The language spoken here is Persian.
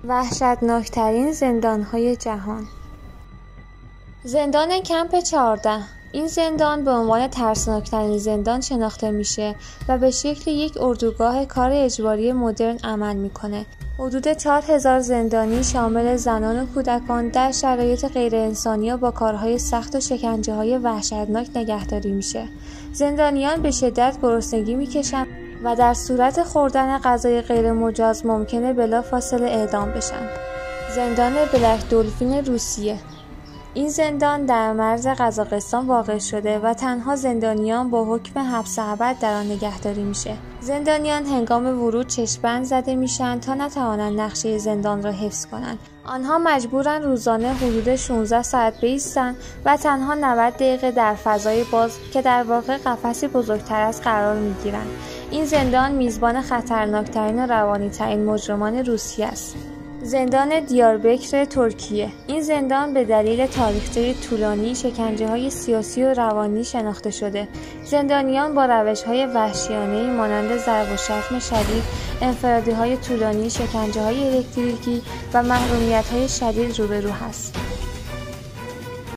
وحشتناکترین زندان‌های جهان. زندان کمپ 14. این زندان به عنوان ترسناکترین زندان شناخته میشه و به شکل یک اردوگاه کار اجباری مدرن عمل میکنه. حدود 4000 زندانی شامل زنان و کودکان در شرایط غیر انسانی و با کارهای سخت و شکنجه‌های وحشتناک نگهداری میشه. زندانیان به شدت گرسنگی میکشن و در صورت خوردن غذای غیر مجاز ممکنه بلافاصله اعدام بشن. زندان بلک دلفین روسیه. این زندان در مرز قزاقستان واقع شده و تنها زندانیان با حکم حبس ابد در آن نگهداری میشه. زندانیان هنگام ورود چشم‌بند زده میشن تا نتوانند نقشه زندان را حفظ کنند. آنها مجبورن روزانه حدود 16 ساعت بایستند و تنها 90 دقیقه در فضای باز که در واقع قفسی بزرگتر از قرار میگیرند. این زندان میزبان خطرناکترین و روانی‌ترین مجرمان روسیه است. زندان دیاربکر ترکیه. این زندان به دلیل تاریخچه طولانی شکنجه‌های سیاسی و روانی شناخته شده. زندانیان با روش‌های وحشیانه‌ای مانند ضرب و شتم شدید، انفرادی‌های طولانی، شکنجه‌های الکتریکی و محرومیت‌های شدید روبرو است.